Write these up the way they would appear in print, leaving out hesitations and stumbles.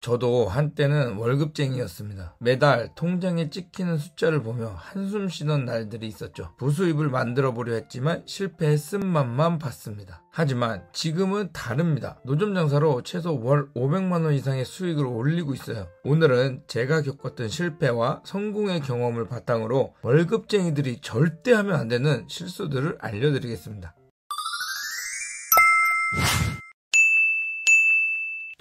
저도 한때는 월급쟁이였습니다. 매달 통장에 찍히는 숫자를 보며 한숨 쉬던 날들이 있었죠. 부수입을 만들어 보려 했지만 실패했음 맛만 봤습니다. 하지만 지금은 다릅니다. 노점 장사로 최소 월 500만원 이상의 수익을 올리고 있어요. 오늘은 제가 겪었던 실패와 성공의 경험을 바탕으로 월급쟁이들이 절대 하면 안 되는 실수들을 알려드리겠습니다.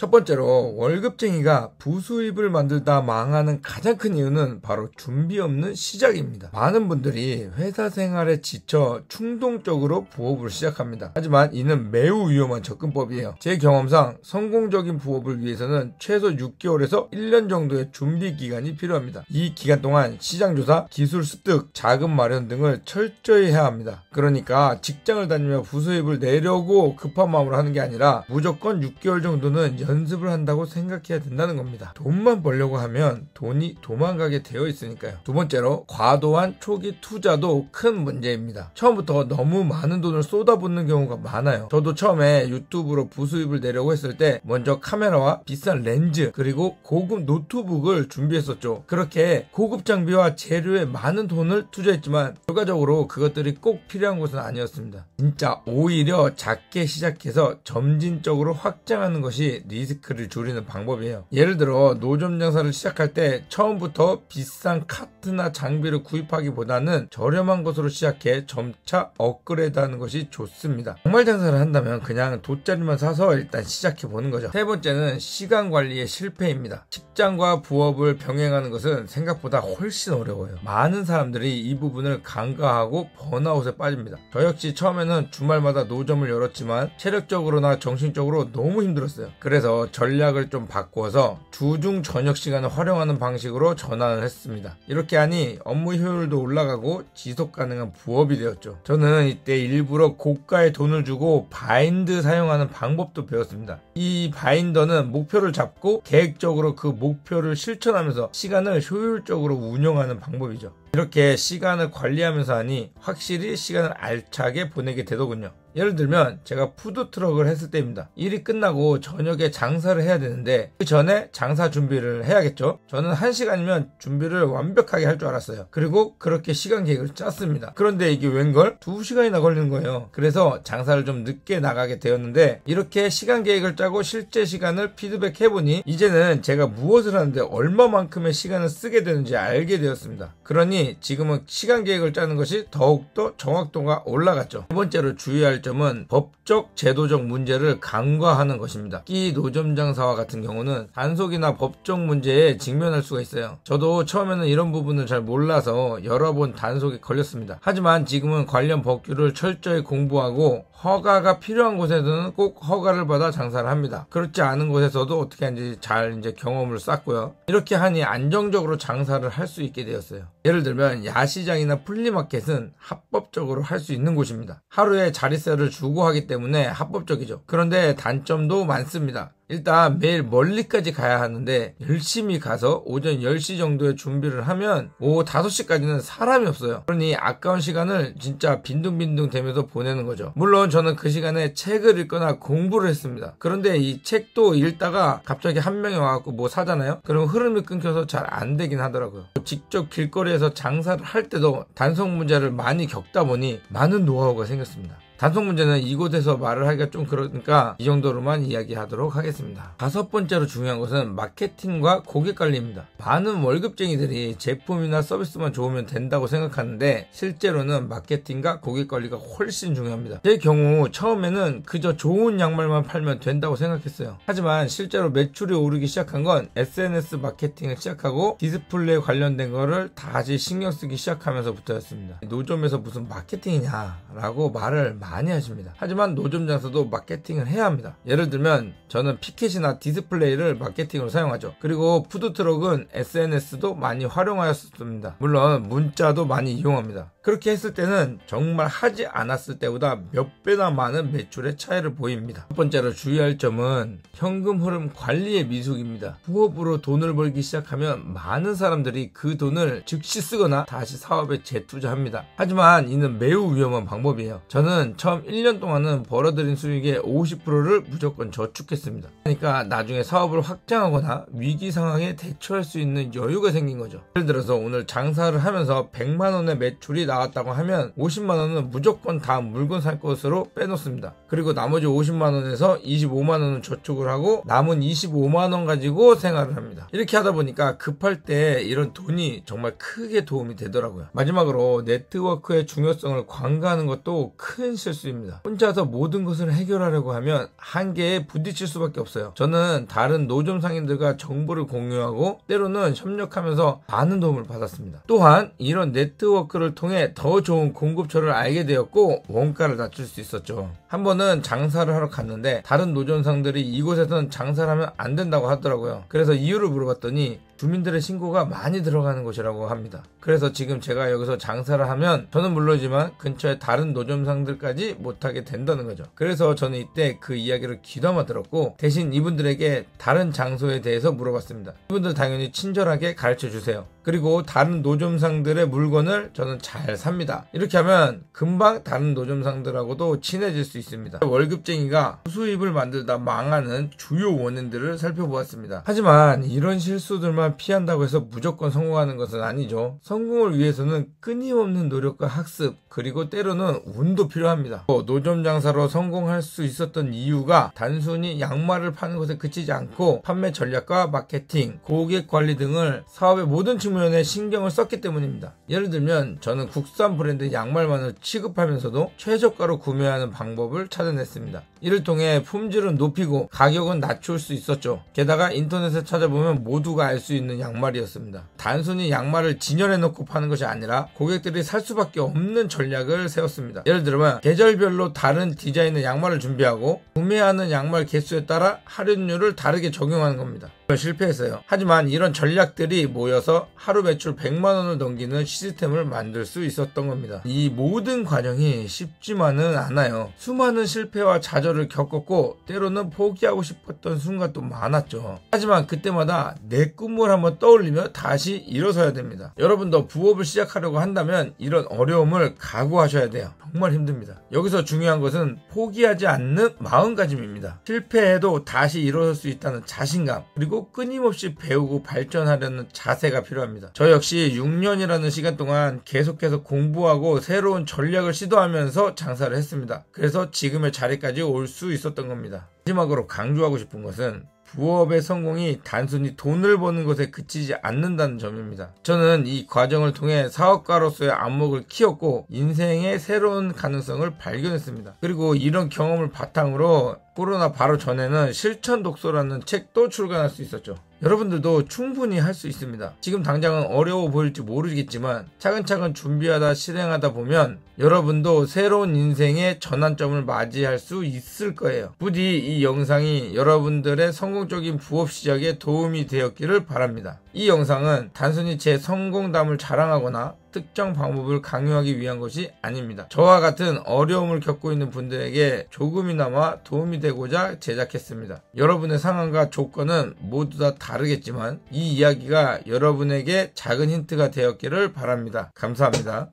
첫 번째로, 월급쟁이가 부수입을 만들다 망하는 가장 큰 이유는 바로 준비 없는 시작입니다. 많은 분들이 회사 생활에 지쳐 충동적으로 부업을 시작합니다. 하지만 이는 매우 위험한 접근법이에요. 제 경험상 성공적인 부업을 위해서는 최소 6개월에서 1년 정도의 준비 기간이 필요합니다. 이 기간 동안 시장 조사, 기술 습득, 자금 마련 등을 철저히 해야 합니다. 그러니까 직장을 다니며 부수입을 내려고 급한 마음으로 하는 게 아니라 무조건 6개월 정도는 연습을 한다고 생각해야 된다는 겁니다. 돈만 벌려고 하면 돈이 도망가게 되어 있으니까요. 두 번째로, 과도한 초기 투자도 큰 문제입니다. 처음부터 너무 많은 돈을 쏟아붓는 경우가 많아요. 저도 처음에 유튜브로 부수입을 내려고 했을 때 먼저 카메라와 비싼 렌즈, 그리고 고급 노트북을 준비했었죠. 그렇게 고급 장비와 재료에 많은 돈을 투자했지만 결과적으로 그것들이 꼭 필요한 것은 아니었습니다. 진짜 오히려 작게 시작해서 점진적으로 확장하는 것이 리스크를 줄이는 방법이에요. 예를 들어 노점 장사를 시작할 때 처음부터 비싼 카트나 장비를 구입하기보다는 저렴한 것으로 시작해 점차 업그레이드하는 것이 좋습니다. 정말 장사를 한다면 그냥 돗자리만 사서 일단 시작해보는 거죠. 세 번째는 시간 관리의 실패입니다. 직장과 부업을 병행하는 것은 생각보다 훨씬 어려워요. 많은 사람들이 이 부분을 간과하고 번아웃에 빠집니다. 저 역시 처음에는 주말마다 노점을 열었지만 체력적으로나 정신적으로 너무 힘들었어요. 그래서 전략을 좀 바꿔서 주중 저녁 시간을 활용하는 방식으로 전환을 했습니다. 이렇게 하니 업무 효율도 올라가고 지속 가능한 부업이 되었죠. 저는 이때 일부러 고가의 돈을 주고 바인드 사용하는 방법도 배웠습니다. 이 바인더는 목표를 잡고 계획적으로 그 목표를 실천하면서 시간을 효율적으로 운영하는 방법이죠. 이렇게 시간을 관리하면서 하니 확실히 시간을 알차게 보내게 되더군요. 예를 들면 제가 푸드트럭을 했을 때입니다. 일이 끝나고 저녁에 장사를 해야 되는데 그 전에 장사 준비를 해야겠죠. 저는 1시간이면 준비를 완벽하게 할 줄 알았어요. 그리고 그렇게 시간 계획을 짰습니다. 그런데 이게 웬걸 2시간이나 걸리는 거예요. 그래서 장사를 좀 늦게 나가게 되었는데, 이렇게 시간 계획을 짜고 실제 시간을 피드백해보니 이제는 제가 무엇을 하는데 얼마만큼의 시간을 쓰게 되는지 알게 되었습니다. 그러니 지금은 시간 계획을 짜는 것이 더욱더 정확도가 올라갔죠. 두 번째로 주의할 점은 법적, 제도적 문제를 간과하는 것입니다. 특히 노점 장사와 같은 경우는 단속이나 법적 문제에 직면할 수가 있어요. 저도 처음에는 이런 부분을 잘 몰라서 여러 번 단속에 걸렸습니다. 하지만 지금은 관련 법규를 철저히 공부하고 허가가 필요한 곳에서는 꼭 허가를 받아 장사를 합니다. 그렇지 않은 곳에서도 어떻게 하는지 잘 경험을 쌓고요. 이렇게 하니 안정적으로 장사를 할 수 있게 되었어요. 예를 들면 야시장이나 플리마켓은 합법적으로 할 수 있는 곳입니다. 하루에 자릿세를 주고 하기 때문에 합법적이죠. 그런데 단점도 많습니다. 일단 매일 멀리까지 가야 하는데 열심히 가서 오전 10시 정도에 준비를 하면 오후 5시까지는 사람이 없어요. 그러니 아까운 시간을 진짜 빈둥빈둥 대면서 보내는 거죠. 물론 저는 그 시간에 책을 읽거나 공부를 했습니다. 그런데 이 책도 읽다가 갑자기 한 명이 와갖고 뭐 사잖아요? 그럼 흐름이 끊겨서 잘 안 되긴 하더라고요. 직접 길거리에서 장사를 할 때도 단속 문제를 많이 겪다 보니 많은 노하우가 생겼습니다. 단속 문제는 이곳에서 말을 하기가 좀 그러니까 이 정도로만 이야기하도록 하겠습니다. 다섯 번째로 중요한 것은 마케팅과 고객 관리입니다. 많은 월급쟁이들이 제품이나 서비스만 좋으면 된다고 생각하는데 실제로는 마케팅과 고객 관리가 훨씬 중요합니다. 제 경우 처음에는 그저 좋은 양말만 팔면 된다고 생각했어요. 하지만 실제로 매출이 오르기 시작한 건 SNS 마케팅을 시작하고 디스플레이 관련된 거를 다시 신경 쓰기 시작하면서부터였습니다. 노점에서 무슨 마케팅이냐 라고 말을 많이 하십니다. 하지만 노점 장사도 마케팅을 해야 합니다. 예를 들면 저는 피켓이나 디스플레이를 마케팅으로 사용하죠. 그리고 푸드트럭은 SNS도 많이 활용하였습니다. 물론 문자도 많이 이용합니다. 그렇게 했을 때는 정말 하지 않았을 때보다 몇 배나 많은 매출의 차이를 보입니다. 첫 번째로 주의할 점은 현금 흐름 관리의 미숙입니다. 부업으로 돈을 벌기 시작하면 많은 사람들이 그 돈을 즉시 쓰거나 다시 사업에 재투자합니다. 하지만 이는 매우 위험한 방법이에요. 저는 처음 1년 동안은 벌어들인 수익의 50%를 무조건 저축했습니다. 그러니까 나중에 사업을 확장하거나 위기 상황에 대처할 수 있는 여유가 생긴 거죠. 예를 들어서 오늘 장사를 하면서 100만원의 매출이 나왔다고 하면 50만원은 무조건 다 물건 살 것으로 빼놓습니다. 그리고 나머지 50만원에서 25만원은 저축을 하고 남은 25만원 가지고 생활을 합니다. 이렇게 하다 보니까 급할 때 이런 돈이 정말 크게 도움이 되더라고요. 마지막으로 네트워크의 중요성을 관가하는 것도 큰 실수입니다. 혼자서 모든 것을 해결하려고 하면 한계에 부딪힐 수밖에 없어요. 저는 다른 노점 상인들과 정보를 공유하고 때로는 협력하면서 많은 도움을 받았습니다. 또한 이런 네트워크를 통해 더 좋은 공급처를 알게 되었고 원가를 낮출 수 있었죠. 한 번은 장사를 하러 갔는데 다른 노점상들이 이곳에서는 장사를 하면 안 된다고 하더라고요. 그래서 이유를 물어봤더니 주민들의 신고가 많이 들어가는 곳이라고 합니다. 그래서 지금 제가 여기서 장사를 하면 저는 물론이지만 근처에 다른 노점상들까지 못하게 된다는 거죠. 그래서 저는 이때 그 이야기를 귀담아 들었고 대신 이분들에게 다른 장소에 대해서 물어봤습니다. 이분들 당연히 친절하게 가르쳐 주세요. 그리고 다른 노점상들의 물건을 저는 잘 삽니다. 이렇게 하면 금방 다른 노점상들하고도 친해질 수 있습니다. 월급쟁이가 수입을 만들다 망하는 주요 원인들을 살펴보았습니다. 하지만 이런 실수들만 피한다고 해서 무조건 성공하는 것은 아니죠. 성공을 위해서는 끊임없는 노력과 학습 그리고 때로는 운도 필요합니다. 노점 장사로 성공할 수 있었던 이유가 단순히 양말을 파는 것에 그치지 않고 판매 전략과 마케팅, 고객 관리 등을 사업의 모든 측면에 신경을 썼기 때문입니다. 예를 들면 저는 국산 브랜드 양말만을 취급하면서도 최저가로 구매하는 방법을 찾아냈습니다. 이를 통해 품질은 높이고 가격은 낮출 수 있었죠. 게다가 인터넷에 찾아보면 모두가 알 수 있는 양말이었습니다. 단순히 양말을 진열해놓고 파는 것이 아니라 고객들이 살 수밖에 없는 전략을 세웠습니다. 예를 들면 계절별로 다른 디자인의 양말을 준비하고 구매하는 양말 개수에 따라 할인율을 다르게 적용하는 겁니다. 실패했어요. 하지만 이런 전략들이 모여서 하루 매출 100만원을 넘기는 시스템을 만들 수 있었던 겁니다. 이 모든 과정이 쉽지만은 않아요. 수많은 실패와 좌절을 겪었고 때로는 포기하고 싶었던 순간도 많았죠. 하지만 그때마다 내 꿈을 한번 떠올리며 다시 일어서야 됩니다. 여러분도 부업을 시작하려고 한다면 이런 어려움을 각오하셔야 돼요. 정말 힘듭니다. 여기서 중요한 것은 포기하지 않는 마음가짐입니다. 실패해도 다시 일어설 수 있다는 자신감 그리고 끊임없이 배우고 발전하려는 자세가 필요합니다. 저 역시 6년이라는 시간 동안 계속해서 공부하고 새로운 전략을 시도하면서 장사를 했습니다. 그래서 지금의 자리까지 올 수 있었던 겁니다. 마지막으로 강조하고 싶은 것은 부업의 성공이 단순히 돈을 버는 것에 그치지 않는다는 점입니다. 저는 이 과정을 통해 사업가로서의 안목을 키웠고 인생의 새로운 가능성을 발견했습니다. 그리고 이런 경험을 바탕으로 코로나 바로 전에는 실천 독서라는 책도 출간할 수 있었죠. 여러분들도 충분히 할 수 있습니다. 지금 당장은 어려워 보일지 모르겠지만 차근차근 준비하다 실행하다 보면 여러분도 새로운 인생의 전환점을 맞이할 수 있을 거예요. 부디 이 영상이 여러분들의 성공적인 부업 시작에 도움이 되었기를 바랍니다. 이 영상은 단순히 제 성공담을 자랑하거나 특정 방법을 강요하기 위한 것이 아닙니다. 저와 같은 어려움을 겪고 있는 분들에게 조금이나마 도움이 되고자 제작했습니다. 여러분의 상황과 조건은 모두 다 다르겠지만 이 이야기가 여러분에게 작은 힌트가 되었기를 바랍니다. 감사합니다.